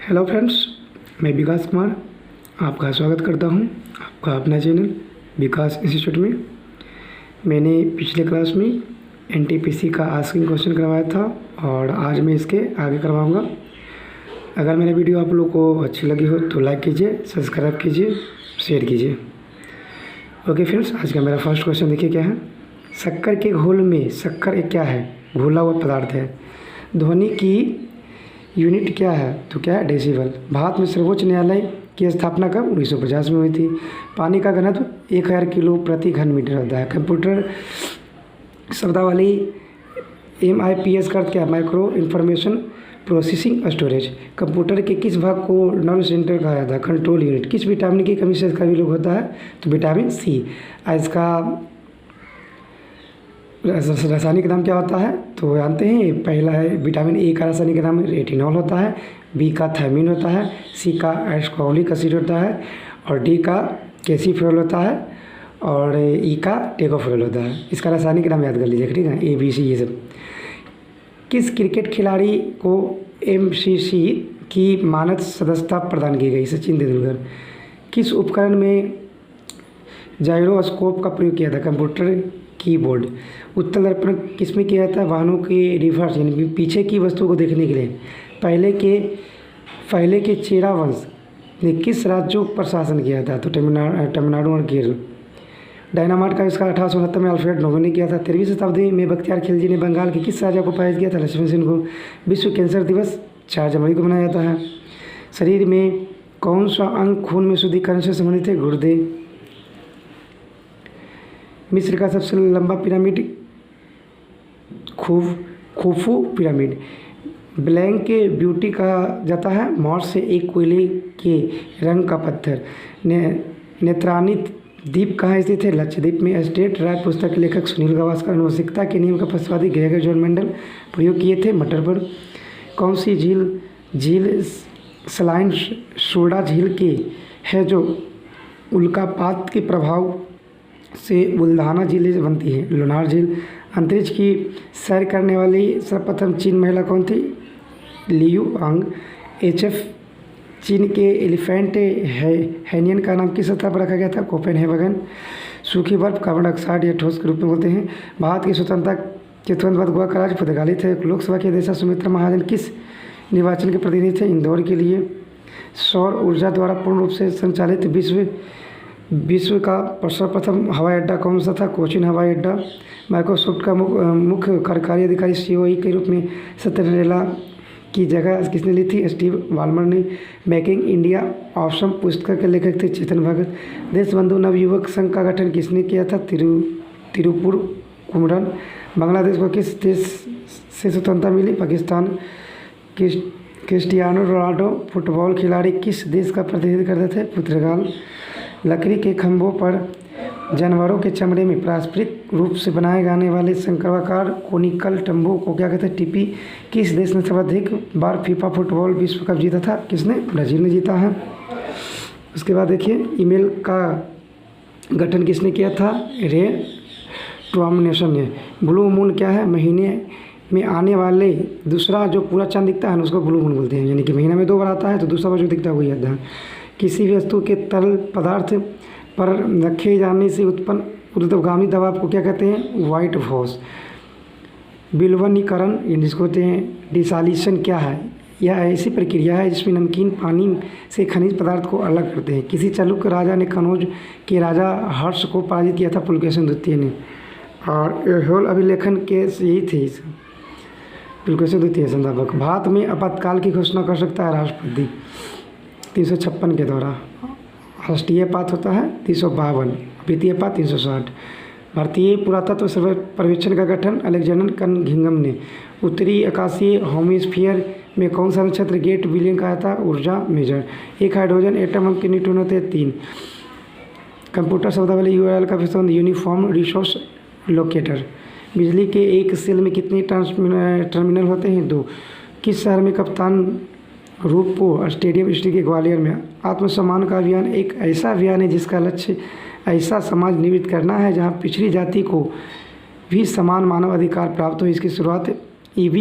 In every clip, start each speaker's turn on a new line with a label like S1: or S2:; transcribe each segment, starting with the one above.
S1: Hello friends, मैं विकास कुमार आपका स्वागत करता हूं आपका अपना चैनल विकास इंस्टीट्यूट में। मैंने पिछले क्लास में एनटीपीसी का आस्किंग क्वेश्चन करवाया था और आज मैं इसके आगे करवाऊंगा। अगर मेरा वीडियो आप लोगों को अच्छी लगी हो तो लाइक कीजिए, सब्सक्राइब कीजिए, शेयर कीजिए। ओके फ्रेंड्स, आज का मेरा फर्स्ट क्वेश्चन देखिए क्या है। शक्कर के घोल में शक्कर एक क्या है? घोला हुआ पदार्थ है। ध्वनि की यूनिट क्या है? तो क्या है? डेसिबल। भारत में सर्वोच्च न्यायालय की स्थापना कब? 1950 में हुई थी। पानी का घनत्व 1000 किलो प्रति घन मीटर होता है। कंप्यूटर शब्दावली MIPS का अर्थ क्या? Micro information processing storage. Computer के किस भाग को नर्व सेंटर कहा जाता है? Control unit. किस विटामिन की कमी से इसका विलोप होता है? तो विटामिन C। इसका रासायनिक नाम क्या होता है? तो जानते हैं, पहला है विटामिन A का रासायनिक नाम रेटिनॉल होता है, B का थायमिन होता है, C का एस्कॉर्बिक एसिड होता है और D का कैल्सिफेरॉल होता है और E का टेकोफेरॉल होता है। इसका रासायनिक नाम याद कर लीजिए, ठीक है, ABC ये सब। किस क्रिकेट खिलाड़ी को MCC की मानद सदस्यता प्रदान की गई? सचिन तेंदुलकर। किस उपकरण में जाइरोस्कोप का प्रयोग किया था? Computer keyboard. उत्तल दर्पण किसमें किया जाता है? वाहनों के रिवर्स यानी पीछे की वस्तु को देखने के लिए। पहले के चेरा वंश ने किस राज्यों पर शासन किया था? तो तमिलनाडु और केरल। डायनामाइट का आविष्कार 1869 में अल्फ्रेड नोबेल ने किया था। 13वीं शताब्दी में बख्तियार खिलजी ने बंगाल के किस राजा को पराजित किया था? लक्ष्मण सेन को। विश्व कैंसर दिवस 4 जनवरी को मनाया जाता है। शरीर में कौन सा अंग खून में शुद्धिकरण से संबंधित है? गुर्दे। मिस्र का सबसे लंबा पिरामिड खुफू पिरामिड। ब्लैंक के ब्यूटी कहा जाता है। मॉर्स से एक कोयले के रंग का पत्थर। नेत्रानी द्वीप कहाँ स्थित है? लक्षद्वीप में। स्टेट राय पुस्तक के लेखक सुनील गावस्कर आनुवंशिकता के नियम का प्रतिवादी ग्रेगर जॉन मेंडल प्रयोग किए थे मटर पर। कौन सी झील सलाइन सोडा झील की है जो उल्कापात के प्रभाव से बुल्धाना झील बनती है? लोनार झील। अंतरिक्ष की सैर करने वाली सर्वप्रथम चीन महिला कौन थी? लियू आंग। HF चीन के एलिफेंट हैनियन का नाम किस सतह पर रखा गया था? कोपेनहेगन। सूखी बर्फ कार्बन डाइऑक्साइड या ठोस के रूप में बोलते हैं। भारत की स्वतंत्रता के तुरंत बाद गोवा का राज्य पुर्तगाली थे। लोकसभा के अध्यक्ष सुमित्रा महाजन किस निर्वाचन के प्रतिनिधि थे? इंदौर के लिए। सौर ऊर्जा द्वारा पूर्ण रूप से संचालित विश्व का सर्वप्रथम हवाई अड्डा कौन सा था? कोचिन हवाई अड्डा। माइक्रोसॉफ्ट का मुख्य कार्यकारी अधिकारी COE के रूप में सत्या नडेला की जगह किसने ली थी? स्टीव बाल्मर ने। मेकिंग इंडिया ऑसम पुस्तक के लेखक थे चेतन भगत। देशबंधु नवयुवक संघ का गठन किसने किया था? तिरुपुर कुमरन। बांग्लादेश को किस देश से स्वतंत्रता मिली? पाकिस्तान। क्रिस्टियानो रोनाल्डो फुटबॉल खिलाड़ी किस देश का प्रतिनिधित्व करते थे? पुर्तगाल। लकड़ी के खंभों पर जानवरों के चमड़े में पारंपरिक रूप से बनाए जाने वाले शंक्वाकार कोनिकल तंबू को क्या कहते हैं? टिपी। किस देश ने सर्वाधिक बार फीफा फुटबॉल विश्व कप जीता था? किसने? ब्राज़ील ने जीता है। उसके बाद देखिए, ईमेल का गठन किसने किया था? रे ट्रामनेशन ने। ब्लू मून क्या है? महीने में आने वाले दूसरा जो पूरा चांद दिखता है ना उसको ब्लू मून बोलते हैं, यानी कि महीना में 2 बार आता है तो दूसरा बार जो दिखता है वही आता है। किसी भी वस्तु के तरल पदार्थ पर रखे जाने से उत्पन्न ऊर्ध्वगामी दबाव को क्या कहते हैं? White force. विलवनीकरण जिसको कहते हैं डिसालिशन क्या है? यह ऐसी प्रक्रिया है जिसमें नमकीन पानी से खनिज पदार्थ को अलग करते हैं। किसी चालुक्य राजा ने कनौज के राजा हर्ष को पराजित किया था? पुलकेशिन द्वितीय ने। और होल अभिलेखन के यही थे पुलकेशिन द्वितीय संस्थापक। भारत में आपातकाल की घोषणा कर सकता है राष्ट्रपति 356 के द्वारा। राष्ट्रीय पात होता है 352, द्वितीय पात 360। भारतीय पुरातत्व सर्वेक्षण का गठन अलेक्जेंडर कनिंघम ने। उत्तरी आकाशीय हेमिस्फीयर में कौन सा नक्षत्र गेट बिलियन कहा था? ऊर्जा मेजर। एक हाइड्रोजन एटम हम के न्यूट्रॉन होते हैं? 3। कंप्यूटर शब्दावली URL का विस्तृत यूनिफॉर्म रिसोर्स लोकेटर। बिजली के एक सेल में कितने टर्मिनल होते हैं? 2। किस शहर में कप्तान रूपपुर स्टेडियम स्थित है? ग्वालियर में। आत्मसम्मान का अभियान एक ऐसा अभियान है जिसका लक्ष्य ऐसा समाज निर्मित करना है जहां पिछड़ी जाति को भी समान मानव अधिकार प्राप्त हो। इसकी शुरुआत EV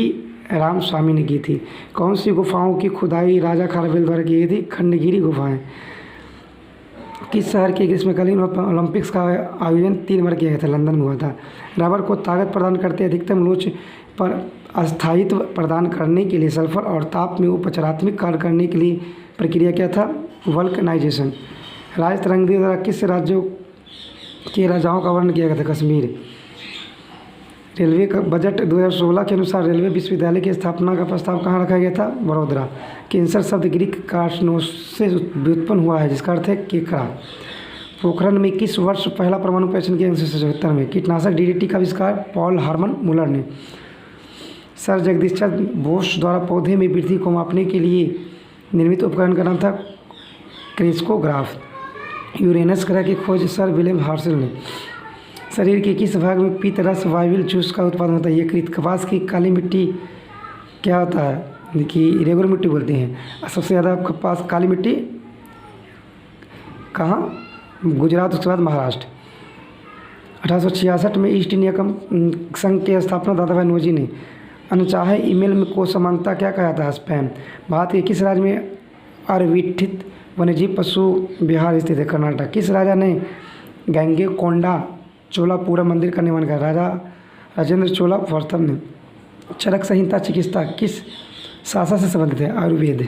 S1: राम स्वामी ने की थी। कौन सी गुफाओं की खुदाई राजा खारवेल द्वारा की गई थी? खंडगिरी गुफाएं। किस शहर के ग्रीष्मकालीन ओलंपिक्स का आयोजन 3 बार किया गया था? लंदन में हुआ था। रबर को ताकत प्रदान करते अधिकतम लोच पर अस्थायित्व प्रदान करने के लिए सल्फर और ताप में उपचारात्मक कार्य करने के लिए प्रक्रिया क्या था? वल्कनाइजेशन। राज तरंगी द्वारा किस राज्यों के राजाओं का वर्णन किया गया था? कश्मीर। रेलवे का बजट 2016 के अनुसार रेलवे विश्वविद्यालय की स्थापना का प्रस्ताव कहाँ रखा गया था? वडोदरा। कैंसर शब्द ग्रीक कार्सिनोस से व्युत्पन्न हुआ है जिसका अर्थ है केकड़ा। पोखरण में किस वर्ष पहला परमाणु परीक्षण किया? 1977 में। कीटनाशक डीडीटी का आविष्कार पॉल हार्मन मुलर ने। सर जगदीश चंद्र बोस द्वारा पौधे में वृद्धि को मापने के लिए निर्मित उपकरण का नाम था क्रिस्कोग्राफ। यूरेनस ग्रह की खोज सर विलियम हर्शल ने। शरीर के किस भाग में पीत रस वायविल जूस का उत्पादन होता है? यकृत। कपास की काली मिट्टी क्या होता है कि रेगुलर मिट्टी बोलते हैं। सबसे ज़्यादा कपास काली मिट्टी कहाँ? गुजरात, उसके बाद महाराष्ट्र। 1866 में ईस्ट इंडिया संघ की स्थापना दादा भाई नौरोजी ने। अनचाहे ईमेल में को समानता क्या कहा जाता है? स्पैम। भारत के किस राज्य में अविठित वन्यजीव पशु विहार स्थित है? कर्नाटक। किस राजा ने गंगैकोंडा चोलापुरम मंदिर का निर्माण किया? राजा राजेंद्र चोला प्रथम ने। चरक संहिता चिकित्सा किस शाखा से संबंधित है? आयुर्वेद।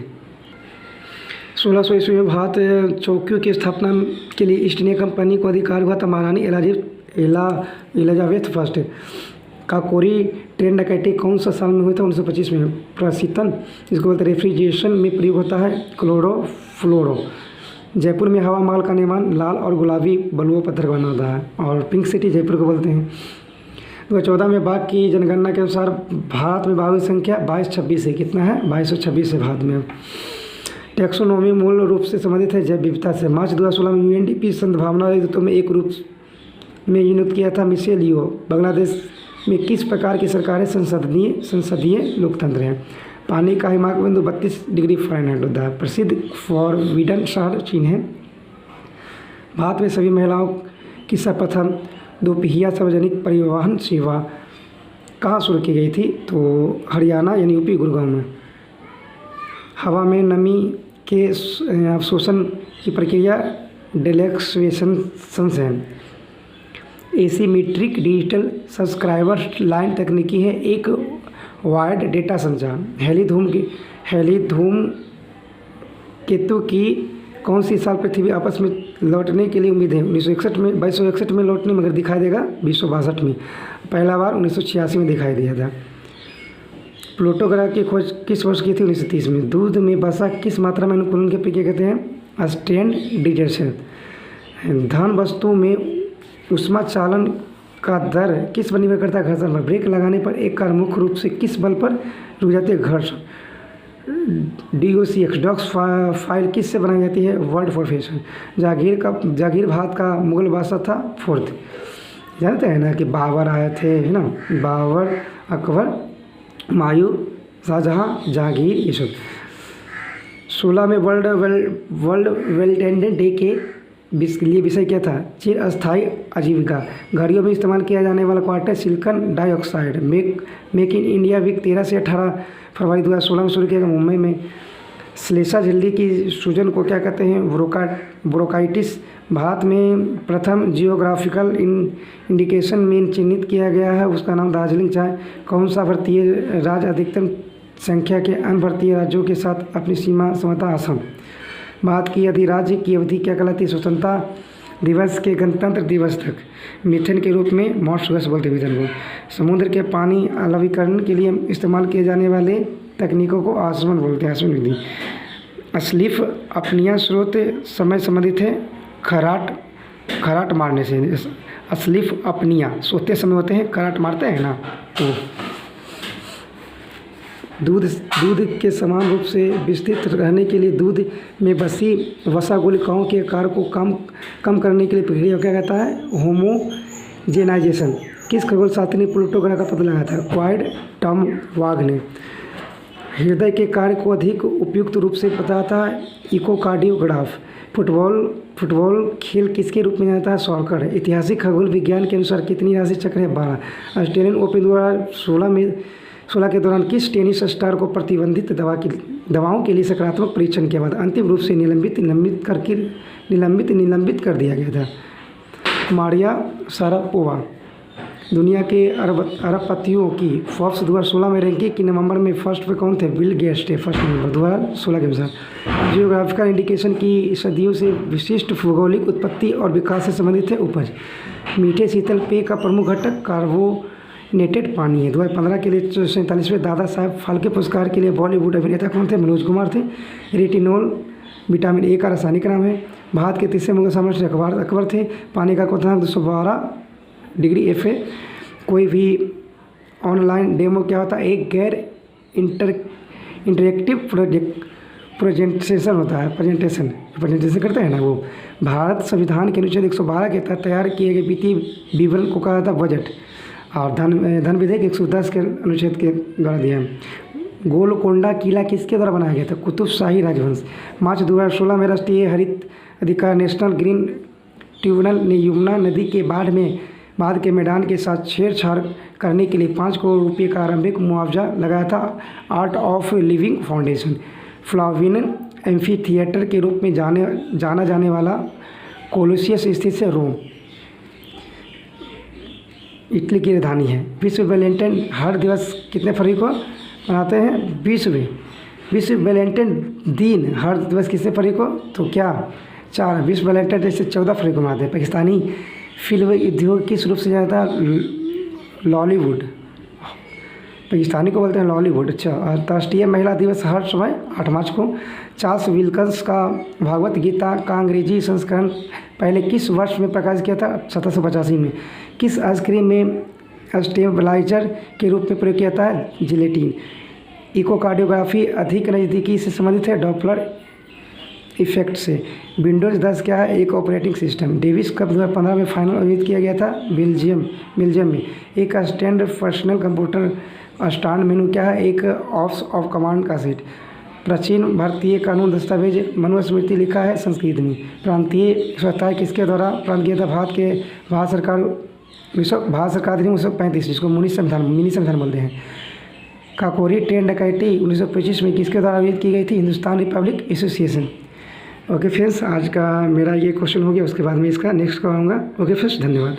S1: 1600 ईस्वी में भारत चौकियों की स्थापना के लिए ईस्ट इंडिया कंपनी को अधिकार हुआ था। महारानी एलिजाबेथ फर्स्ट। काकोरी ट्रेन डकैती कौन सा साल में हुई था? 1925 में। प्रशीतन जिसको बोलते हैं रेफ्रिजरेशन में प्रयोग होता है क्लोरोफ्लोरो। जयपुर में हवा महल का निर्माण लाल और गुलाबी बलुआ पत्थर का बना होता है और पिंक सिटी जयपुर को बोलते हैं। 2014 में बाघ की जनगणना के अनुसार भारत में बाघों की संख्या 2226 है। कितना है? 2226 है भारत में। टैक्सोनॉमी मूल रूप से संबंधित है जैव विविधता से। मार्च 2016 में यूएनडीपी सद्भावना नेतृत्व में एक रूप में नियुक्त किया था मिशेल लियो। बांग्लादेश में किस प्रकार की सरकारें संसदीय लोकतंत्र है? पानी का हिमांक बिंदु 32 डिग्री फ़ारेनहाइट होता है। प्रसिद्ध फॉरबिडन शहर चीन है। भारत में सभी महिलाओं की सर्वप्रथम दोपहिया सार्वजनिक परिवहन सेवा कहाँ शुरू की गई थी? तो हरियाणा यानी यूपी गुड़गांव में। हवा में नमी के अवशोषण की प्रक्रिया डेलेक्सेशन है। एसीमेट्रिक डिजिटल सब्सक्राइबर लाइन तकनीकी है। एक वायर्ड डेटा संचार। हेली धूम केतु की कौन सी साल पृथ्वी आपस में लौटने के लिए उम्मीद है? 1961 में लौटने मगर दिखाई देगा 2062 में। पहला बार 1986 में दिखाई दिया था। प्लूटो ग्रह की खोज किस वर्ष की थी? 1930 में। दूध में वसा किस मात्रा में अनुकूलन की प्रक्रिया कहते हैं? Stand desertion. धन वस्तु में ऊष्मा चालन का दर किस पर निर्भर करता है? घर्षण पर। ब्रेक लगाने पर एक कार मुख्य रूप से किस बल पर रुक जाती है? घर्षण। DOCX डॉक्स फाइल किस से बनाई जाती है? Word for fashion. जागीर भारत का मुगल बादशाह था 4th। जानते हैं ना कि बाबर आए थे, है ना? बाबर, अकबर, मायूर, शाहजहाँ, जहांगीर, ये सब। 16 में वर्ल्ड वेलटेंडेंट डे के लिए विषय क्या था? चिर अस्थायी आजीविका। घड़ियों में इस्तेमाल किया जाने वाला quartz silicon dioxide. Make in India week 13 से 18 फरवरी 2016 में शुरू किया गया मुंबई में। श्लेषा झिल्ली की सूजन को क्या कहते हैं? ब्रोंकाइटिस। भारत में प्रथम जियोग्राफिकल इंडिकेशन में चिन्हित किया गया है, उसका नाम दार्जिलिंग चाय। कौन सा भारतीय राज्य अधिकतम संख्या के अन्य भारतीय राज्यों के साथ अपनी सीमा समझौता? असम। भारत की अधिराज्य की अवधि क्या कहलाती है? स्वतंत्रता दिवस के गणतंत्र दिवस तक। मीथेन के रूप में मॉइस्ट गैस बोलते हैं मीथेन को। समुद्र के पानी लवणीकरण के लिए इस्तेमाल किए जाने वाले तकनीकों को आसवन बोलते हैं। आसवन विधि। स्लिफ अपनिया स्रोत समय संबंधित है खराट मारने से। स्लिफ अपनिया सोते समय होते हैं, खराट मारते हैं ना, तो दूध के समान रूप से विस्तृत रहने के लिए दूध में बसी वसा गुलिकाओं के आकार को कम करने के लिए प्रक्रिया क्या कहता है? होमोजेनाइजेशन। किस खगोल शास्त्री ने प्लूटो ग्रह का पता लगाया था? क्वाइड टॉम वाघ ने। हृदय के कार्य को अधिक उपयुक्त रूप से बताता है इकोकार्डियोग्राफ। फुटबॉल खेल किसके रूप में जाता है? सॉकर। ऐतिहासिक खगोल विज्ञान के अनुसार कितनी राशि चक्र है? 12। ऑस्ट्रेलियन ओपन 2016 16 के दौरान किस टेनिस स्टार को प्रतिबंधित दवाओं के लिए सकारात्मक परीक्षण के बाद अंतिम रूप से निलंबित कर दिया गया था? Maria Sharapova. दुनिया के अरबपतियों की फोर्ब्स 2016 में रैंकिंग की नवंबर में फर्स्ट पे कौन थे? बिल गेट्स थे फर्स्ट नंबर 2016 के अनुसार। जियोग्राफिकल इंडिकेशन की सदियों से विशिष्ट भौगोलिक उत्पत्ति और विकास से संबंधित है उपज। मीठे शीतल पेय का प्रमुख घटक कार्बोनेटेड पानी है। 2015 के लिए 47वें दादा साहब फाल्के पुरस्कार के लिए बॉलीवुड अभिनेता कौन थे? मनोज कुमार थे। रेटिनॉल विटामिन ए का रासायनिक नाम है। भारत के तीसरे मुगल सम्राट अकबर थे। पानी का क्वथनांक 212 डिग्री एफ है। कोई भी ऑनलाइन डेमो क्या होता है? एक गैर इंटरेक्टिव प्रेजेंटेशन होता है। प्रेजेंटेशन करते हैं ना वो। भारत संविधान के अनुच्छेद 112 के तहत तैयार किए गए वित्तीय विवरण को कहा जाता है बजट। और धन विधेयक 110 के अनुच्छेद के द्वारा दिया है। गोलकोंडा किला किसके द्वारा बनाया गया था? कुतुब शाही राजवंश। मार्च 2016 में राष्ट्रीय हरित अधिकार नेशनल ग्रीन ट्रिब्यूनल ने यमुना नदी के बाढ़ के मैदान के साथ छेड़छाड़ करने के लिए 5 करोड़ रुपये का आरंभिक मुआवजा लगाया था। Art of living foundation. Flavian amphitheatre के रूप में जाना जाने वाला कोलोसियस स्थित से रोम, इटली की राजधानी है। विश्व वैलेंटाइन हर दिवस कितने फरवरी को मनाते हैं? 20वें। विश्व वैलेंटाइन दिन हर दिवस कितने फरवरी को? तो क्या 4। विश्व वैलेंटाइन डे से 14 फरवरी को मनाते हैं। पाकिस्तानी फिल्म उद्योग किस रूप से जाता है? लॉलीवुड। पाकिस्तानी को बोलते हैं लॉलीवुड। अच्छा। अंतर्राष्ट्रीय महिला दिवस हर समय 8 मार्च को। चार्ल्स विल्किंस का भागवत गीता का अंग्रेजी संस्करण पहले किस वर्ष में प्रकाशित किया था? 1785 में। किस आइसक्रीम में स्टेबलाइजर के रूप में प्रयोग किया जाता है? जिलेटिन। इकोकार्डियोग्राफी अधिक नज़दीकी से संबंधित है डॉपलर इफेक्ट से। विंडोज़ 10 क्या है? एक ऑपरेटिंग सिस्टम। डेविस कप 2015 में फाइनल आयोजित किया गया था बेल्जियम में। एक स्टैंड पर्सनल कंप्यूटर स्टैंड मेनू क्या है? एक ऑफ कमांड का सेट। प्राचीन भारतीय कानून दस्तावेज मनुस्मृति लिखा है संस्कृत में। प्रांतीय स्वतः किसके द्वारा प्राप्त किया था? भारत सरकार अधिनियम 1935 जिसको मिनी संविधान बोलते हैं। काकोरी ट्रेन डकैती 1925 में किसके द्वारा आयोजित की गई थी? Hindustan Republic association. Okay friends, आज का मेरा ये क्वेश्चन हो गया। उसके बाद मैं इसका नेक्स्ट कराऊंगा। ओके फ्रेंड्स, धन्यवाद।